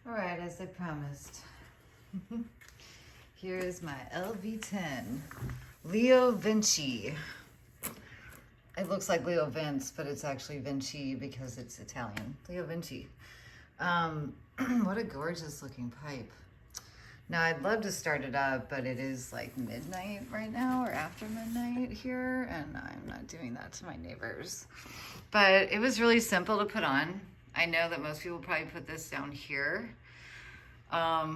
All right, as I promised, here is my LV10 LeoVince. It looks like LeoVince, but it's actually Vinci because it's Italian. LeoVince. What a gorgeous looking pipe. Now I'd love to start it up, but it is like midnight right now or after midnight here, and I'm not doing that to my neighbors. But it was really simple to put on. I know that most people probably put this down here. I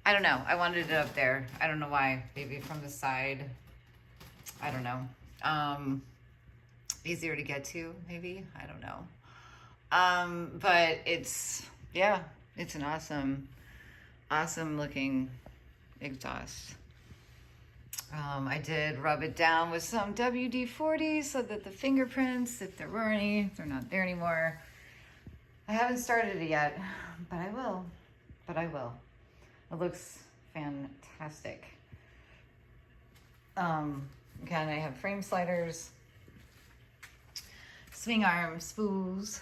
don't know. I wanted it up there. I don't know why. Maybe from the side. I don't know. Easier to get to, maybe. I don't know. But it's, yeah, it's an awesome looking exhaust. I did rub it down with some WD-40 so that the fingerprints, if there were any, they're not there anymore. I haven't started it yet, but I will. It looks fantastic. Again, I have frame sliders, swing arm spools.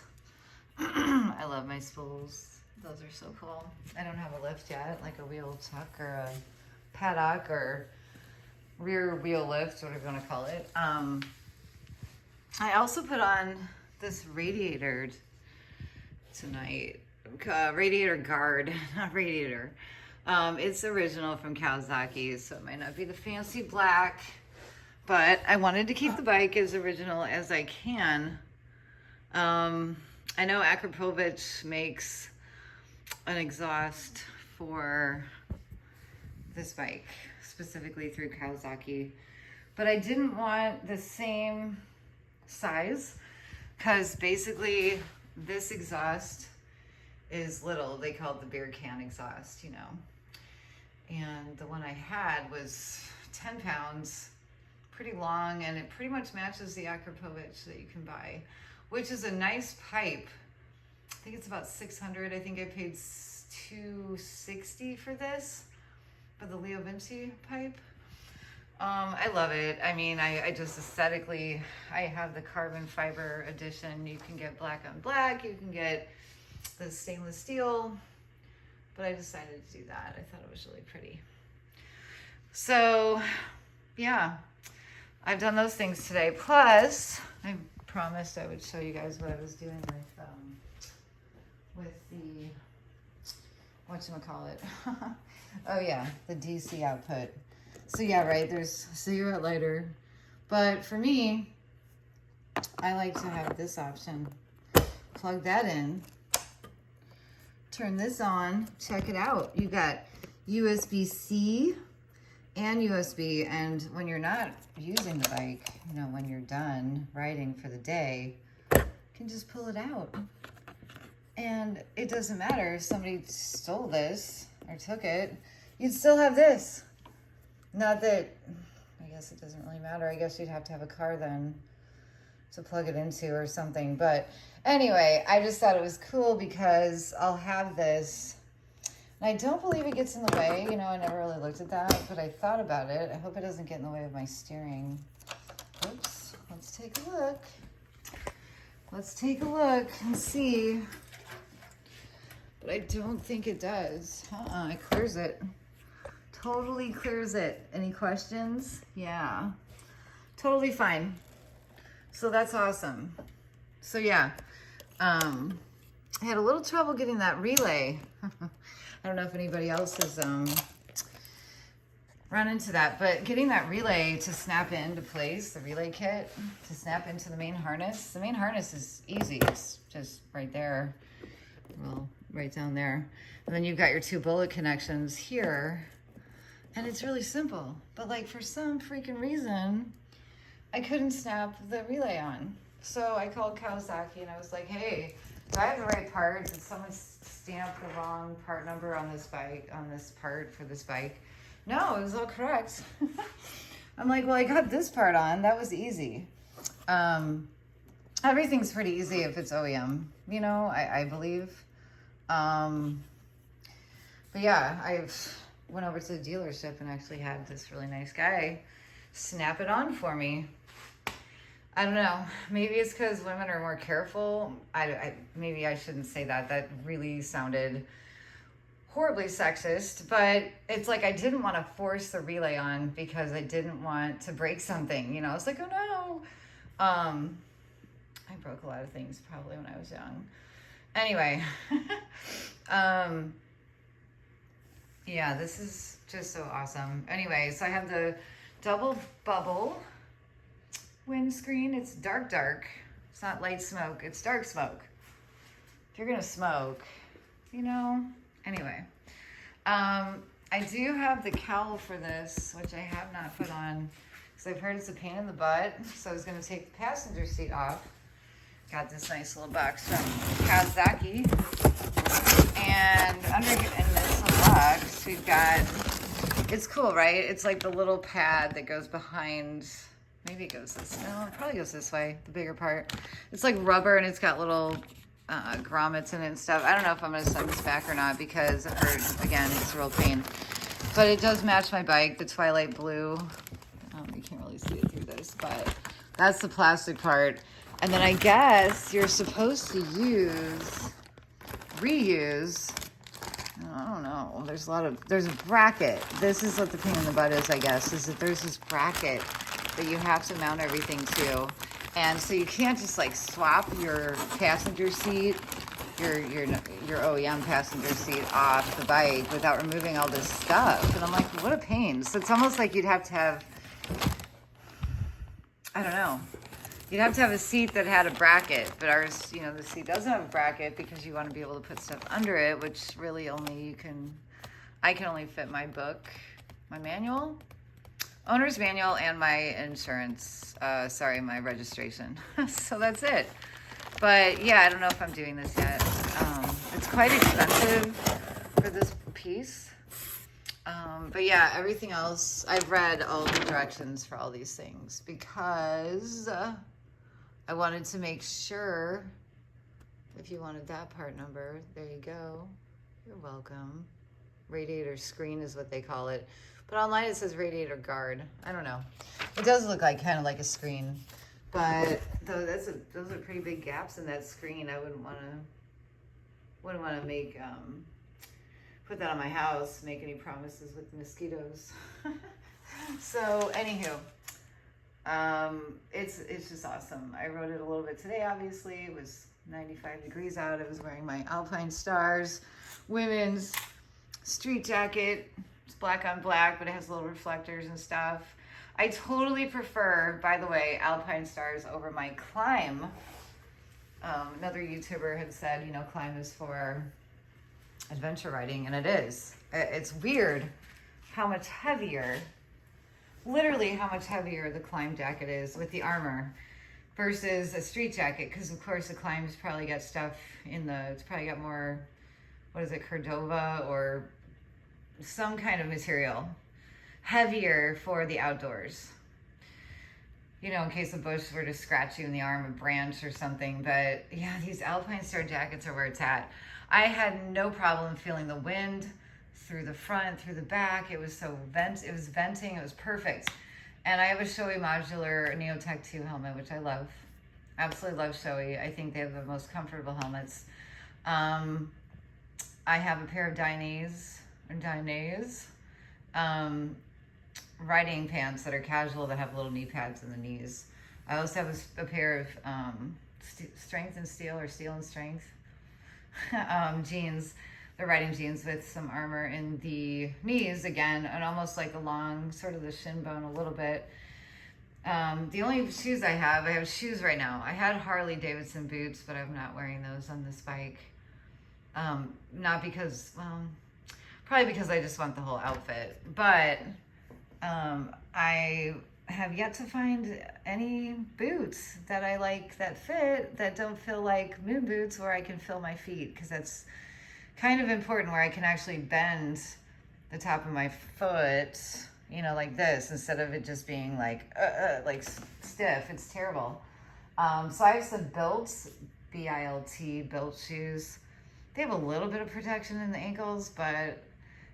I love my spools. Those are so cool. I don't have a lift yet, like a wheel tuck or a paddock or rear wheel lift, whatever you want to call it. I also put on this radiator tonight. Radiator guard, not radiator. It's original from Kawasaki, so it might not be the fancy black, but I wanted to keep the bike as original as I can. I know Akrapovic makes an exhaust for this bike, specifically through Kawasaki, but I didn't want the same size because basically this exhaust is little. They call it the beer can exhaust, you know, and the one I had was 10 pounds, pretty long, and it pretty much matches the Akrapovic that you can buy, which is a nice pipe. I think it's about 600. I think I paid $260 for this, for the LeoVince pipe. I love it. I mean, I just aesthetically, I have the carbon fiber edition. You can get black on black, you can get the stainless steel, but I decided to do that. I thought it was really pretty. So yeah, I've done those things today. Plus, I promised I would show you guys what I was doing with the, whatchamacallit. Oh yeah, the DC output. So yeah, right, there's cigarette lighter. But for me, I like to have this option. Plug that in, turn this on, check it out. You got USB-C and USB, and when you're not using the bike, you know, when you're done riding for the day, you can just pull it out. And it doesn't matter if somebody stole this or took it, you'd still have this. Not that, I guess it doesn't really matter. I guess you'd have to have a car then to plug it into or something. But anyway, I just thought it was cool because I'll have this. And I don't believe it gets in the way. You know, I never really looked at that, but I thought about it. I hope it doesn't get in the way of my steering. Oops, let's take a look. Let's take a look and see. But I don't think it does. It clears it. Totally clears it. Any questions? Yeah, totally fine. So that's awesome. So yeah, I had a little trouble getting that relay. I don't know if anybody else has run into that, but getting that relay to snap into place, the relay kit to snap into the main harness. The main harness is easy. It's just right there. Well, right down there. And then you've got your two bullet connections here. And it's really simple, but like for some freaking reason, I couldn't snap the relay on. So I called Kawasaki and I was like, hey, do I have the right parts? Did someone stamp the wrong part number on this bike, on this part for this bike? No, it was all correct. I'm like, well, I got this part on. That was easy. Everything's pretty easy if it's OEM, you know, I believe. But yeah, I've went over to the dealership and actually had this really nice guy snap it on for me. I don't know. Maybe it's because women are more careful. Maybe I shouldn't say that. That really sounded horribly sexist, but it's like I didn't want to force the relay on because I didn't want to break something. You know, I was like, oh no. I broke a lot of things probably when I was young. Anyway, yeah, this is just so awesome. Anyway, so I have the double bubble windscreen. It's dark. It's not light smoke. It's dark smoke. If you're gonna smoke, you know. Anyway, I do have the cowl for this, which I have not put on because I've heard it's a pain in the butt. So I was gonna take the passenger seat off. Got this nice little box from Kawasaki, and in this little box we've got. It's cool, right? It's like the little pad that goes behind. Maybe it goes this. No, it probably goes this way. The bigger part. It's like rubber, and it's got little grommets in it and stuff. I don't know if I'm going to send this back or not because I've heard, again, it's a real pain. But it does match my bike, the Twilight Blue. You can't really see it through this, but that's the plastic part. And then I guess you're supposed to reuse. I don't know. There's a bracket. This is what the pain in the butt is, I guess, is that there's this bracket that you have to mount everything to. And so you can't just like swap your passenger seat, your OEM passenger seat off the bike without removing all this stuff. And I'm like, what a pain. So it's almost like you'd have to have, I don't know. You'd have to have a seat that had a bracket, but ours, you know, the seat doesn't have a bracket because you want to be able to put stuff under it, which really I can only fit my book, my manual, owner's manual, and my insurance, my registration. So that's it. But yeah, I don't know if I'm doing this yet. It's quite expensive for this piece. But yeah, everything else, I've read all the directions for all these things because I wanted to make sure. If you wanted that part number, there you go. You're welcome. Radiator screen is what they call it. But online it says radiator guard. I don't know. It does look like kind of like a screen. But those are pretty big gaps in that screen. I wouldn't want to make put that on my house, make any promises with mosquitoes. So anywho, it's just awesome. I rode it a little bit today, obviously. It was 95 degrees out. I was wearing my Alpine Stars women's street jacket. It's black on black, but it has little reflectors and stuff. I totally prefer, by the way, Alpine Stars over my Climb. Another YouTuber had said, you know, Climb is for adventure riding, and it is. It's weird how much heavier, literally how much heavier the Climb jacket is with the armor versus a street jacket, because of course the Climb's probably got stuff it's probably got more, what is it, Cordova or some kind of material heavier for the outdoors, you know, in case a bush were to scratch you in the arm, a branch or something. But yeah, these Alpine Star jackets are where it's at. I had no problem feeling the wind through the front, through the back. It was venting, it was perfect. And I have a Shoei modular Neotech 2 helmet, which I love. Absolutely love Shoei. I think they have the most comfortable helmets. I have a pair of Dainese riding pants that are casual that have little knee pads in the knees. I also have a pair of Strength and Steel or Steel and Strength jeans. They're riding jeans with some armor in the knees again, and almost like along sort of the shin bone a little bit. The only shoes I have shoes right now. I had Harley Davidson boots, but I'm not wearing those on this bike. Not because, probably because I just want the whole outfit. But I have yet to find any boots that I like that fit, that don't feel like moon boots, where I can feel my feet, because that's kind of important, where I can actually bend the top of my foot, you know, like this, instead of it just being like stiff. It's terrible. So I have some Built, B-I-L-T, Built shoes. They have a little bit of protection in the ankles, but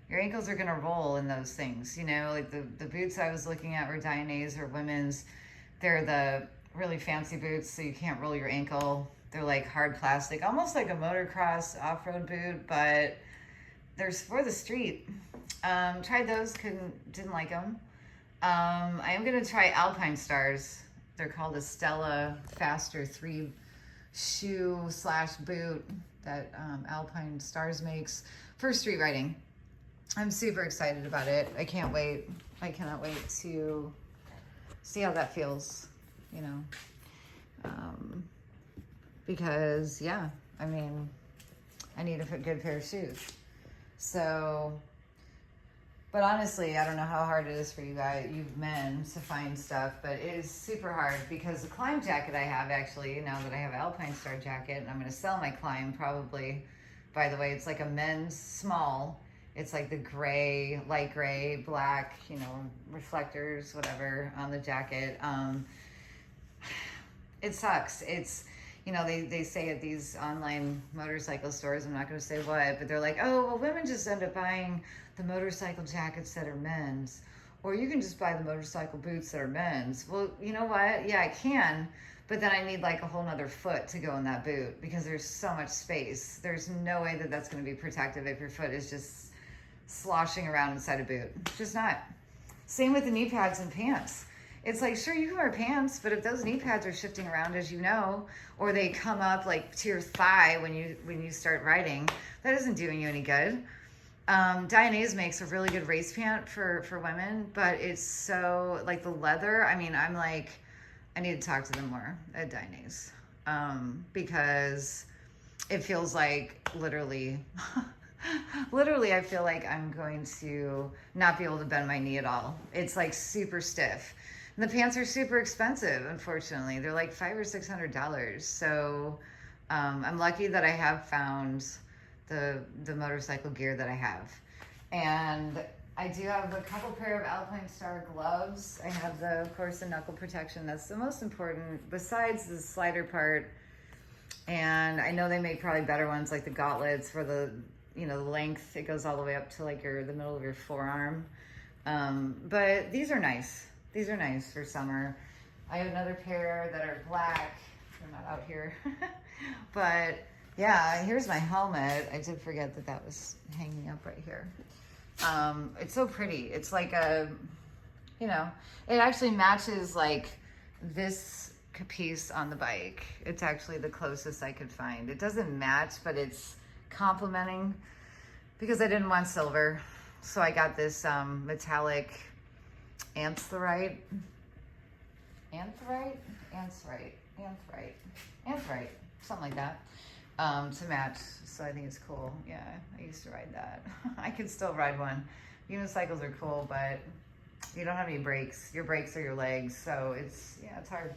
your ankles are gonna roll in those things, you know. Like the boots I was looking at were Dainese or women's. They're the really fancy boots so you can't roll your ankle. They're like hard plastic, almost like a motocross off-road boot, but they're for the street. Tried those, didn't like them. I am gonna try Alpine Stars. They're called a Stella Faster 3 shoe / boot that Alpine Stars makes for street riding. I'm super excited about it. I can't wait. I cannot wait to see how that feels, you know. Because yeah, I mean, I need a good pair of shoes. So, but honestly, I don't know how hard it is for you guys, you men, to find stuff, but it is super hard because the Climb jacket I have, actually, now that I have Alpine Star jacket, and I'm going to sell my Climb probably, by the way, it's like a men's small. It's like the gray, light gray, black, you know, reflectors, whatever, on the jacket. It sucks. It's, you know, they say at these online motorcycle stores, I'm not going to say what, but they're like, oh, well, women just end up buying the motorcycle jackets that are men's, or you can just buy the motorcycle boots that are men's. Well, you know what? Yeah, I can, but then I need like a whole nother foot to go in that boot because there's so much space. There's no way that that's going to be protective if your foot is just sloshing around inside a boot. Just not. Same with the knee pads and pants. It's like, sure, you can wear pants, but if those knee pads are shifting around, as you know, or they come up like to your thigh when you start riding, that isn't doing you any good. Diana's makes a really good race pant for women, but it's so, like the leather, I mean, I'm like, I need to talk to them more at Diana's, because it feels like literally, I feel like I'm going to not be able to bend my knee at all. It's like super stiff. And the pants are super expensive, unfortunately. They're like $500 or $600. So I'm lucky that I have found the motorcycle gear that I have. And I do have a couple pair of Alpine Star gloves. I have of course, the knuckle protection. That's the most important, besides the slider part. And I know they make probably better ones, like the gauntlets for the, you know, the length. It goes all the way up to like the middle of your forearm. But these are nice. These are nice for summer. I have another pair that are black. They're not out here. But yeah, here's my helmet. I did forget that was hanging up right here. It's so pretty. It's like a, you know, it actually matches like this piece on the bike. It's actually the closest I could find. It doesn't match, but it's complementing because I didn't want silver. So I got this metallic anthrite, something like that, to match. So I think it's cool. Yeah, I used to ride that. I could still ride one. Unicycles are cool, but you don't have any brakes. Your brakes are your legs, so it's hard.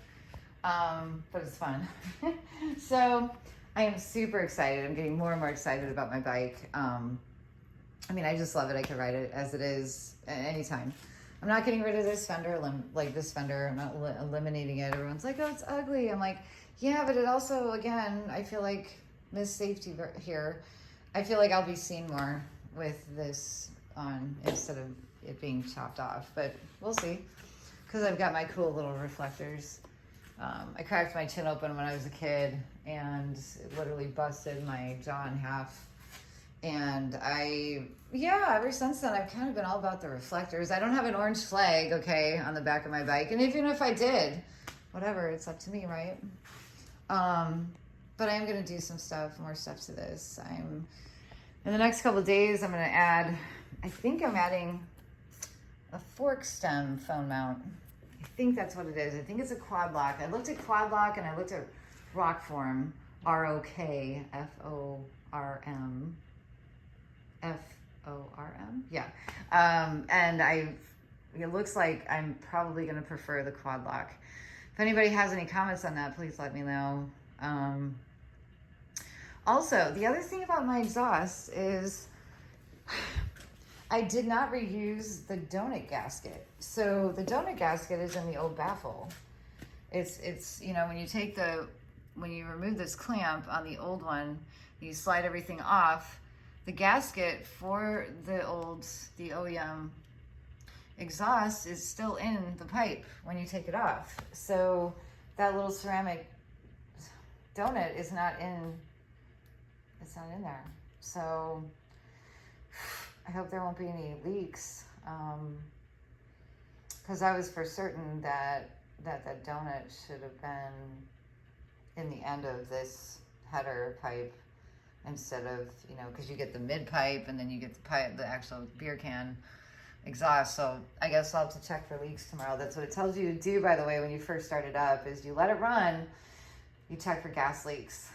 But it's fun. So I am super excited. I'm getting more and more excited about my bike. I mean, I just love it. I could ride it as it is at any time. I'm not getting rid of this fender, like this fender. I'm not eliminating it. Everyone's like, oh, it's ugly. I'm like, yeah, but it also, again, I feel like missed safety here. I feel like I'll be seen more with this on instead of it being chopped off, but we'll see. Because I've got my cool little reflectors. I cracked my chin open when I was a kid and it literally busted my jaw in half. And ever since then, I've kind of been all about the reflectors. I don't have an orange flag, okay, on the back of my bike. And even if I did, whatever, it's up to me, right? But I am going to do some more stuff to this. In the next couple of days, I'm going to add, I think I'm adding a fork stem phone mount. I think that's what it is. I think it's a quad lock. I looked at quad lock and I looked at Rockform, ROKFORM. FORM? Yeah. And it looks like I'm probably going to prefer the quad lock. If anybody has any comments on that, please let me know. Also, the other thing about my exhaust is I did not reuse the donut gasket. So the donut gasket is in the old baffle. It's you know, when you remove this clamp on the old one, you slide everything off. The gasket for the OEM exhaust is still in the pipe when you take it off. So that little ceramic donut is not in, it's not in there. So I hope there won't be any leaks. Because I was for certain that that donut should have been in the end of this header pipe instead of, you know, because you get the mid pipe and then you get the pipe, the actual beer can exhaust. So I guess I'll have to check for leaks tomorrow. That's what it tells you to do, by the way, when you first start it up, is you let it run, you check for gas leaks.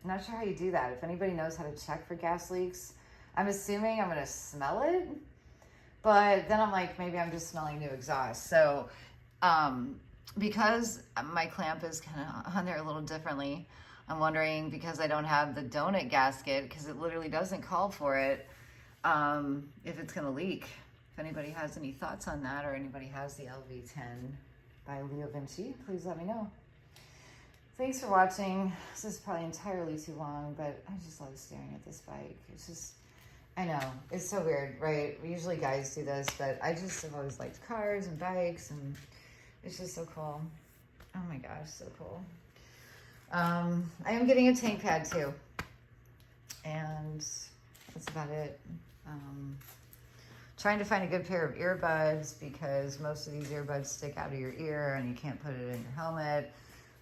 I'm not sure how you do that. If anybody knows how to check for gas leaks, I'm assuming I'm gonna smell it, but then I'm like, maybe I'm just smelling new exhaust. So because my clamp is kind of on there a little differently, I'm wondering, because I don't have the donut gasket, because it literally doesn't call for it, if it's gonna leak. If anybody has any thoughts on that, or anybody has the LV10 by LeoVince, please let me know. Thanks for watching. This is probably entirely too long, but I just love staring at this bike. It's just, I know, it's so weird, right? Usually guys do this, but I just have always liked cars and bikes, and it's just so cool. Oh my gosh, so cool. I am getting a tank pad too, and that's about it. Trying to find a good pair of earbuds, because most of these earbuds stick out of your ear and you can't put it in your helmet.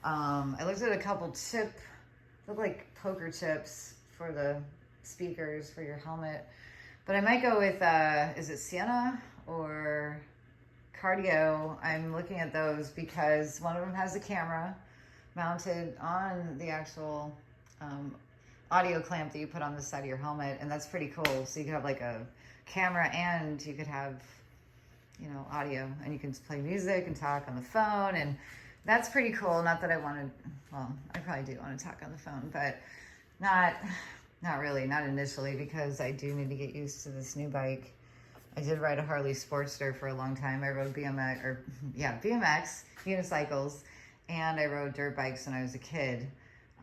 I looked at a couple look like poker chips for the speakers for your helmet, but I might go with, is it Sienna or Cardio? I'm looking at those because one of them has a camera mounted on the actual audio clamp that you put on the side of your helmet, and that's pretty cool. So you could have like a camera and you could have, you know, audio, and you can play music and talk on the phone, and that's pretty cool. Not that I wanted, well, I probably do want to talk on the phone, but not really, not initially, because I do need to get used to this new bike. I did ride a Harley Sportster for a long time. I rode BMX, unicycles, and I rode dirt bikes when I was a kid,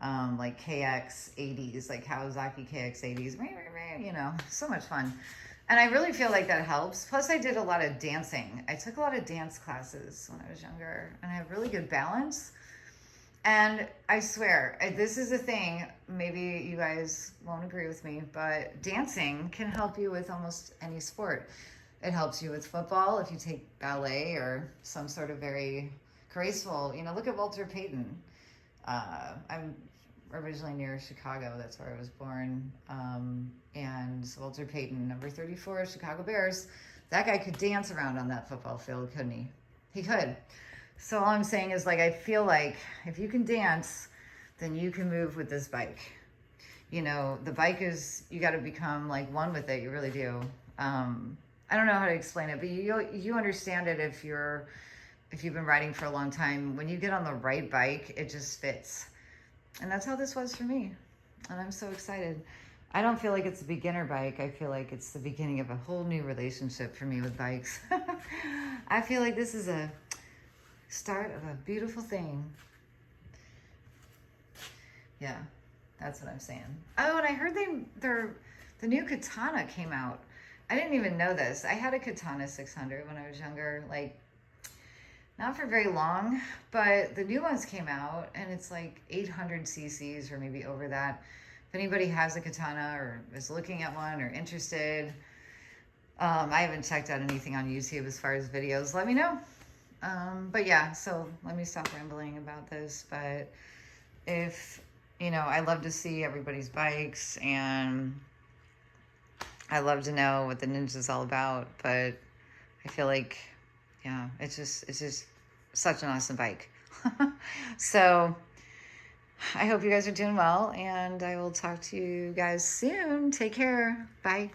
like KX80s, like Kawasaki KX80s, you know, so much fun. And I really feel like that helps. Plus I did a lot of dancing. I took a lot of dance classes when I was younger, and I have really good balance. And I swear, this is a thing, maybe you guys won't agree with me, but dancing can help you with almost any sport. It helps you with football if you take ballet or some sort of very graceful, you know, look at Walter Payton. I'm originally near Chicago, that's where I was born. And Walter Payton, number 34, Chicago Bears, that guy could dance around on that football field, couldn't he? He could. So all I'm saying is, like, I feel like if you can dance, then you can move with this bike. You know, the bike is, you got to become like one with it. You really do. I don't know how to explain it, but you understand it if you've been riding for a long time. When you get on the right bike, it just fits. And that's how this was for me. And I'm so excited. I don't feel like it's a beginner bike. I feel like it's the beginning of a whole new relationship for me with bikes. I feel like this is a start of a beautiful thing. Yeah, that's what I'm saying. Oh, and I heard the new Katana came out. I didn't even know this. I had a Katana 600 when I was younger, like not for very long, but the new ones came out and it's like 800 cc's or maybe over that. If anybody has a Katana or is looking at one or interested, I haven't checked out anything on YouTube as far as videos. Let me know. But yeah, so let me stop rambling about this. But if, you know, I love to see everybody's bikes and I love to know what the Ninja's all about, but I feel like, yeah, it's just such an awesome bike. So I hope you guys are doing well, and I will talk to you guys soon. Take care. Bye.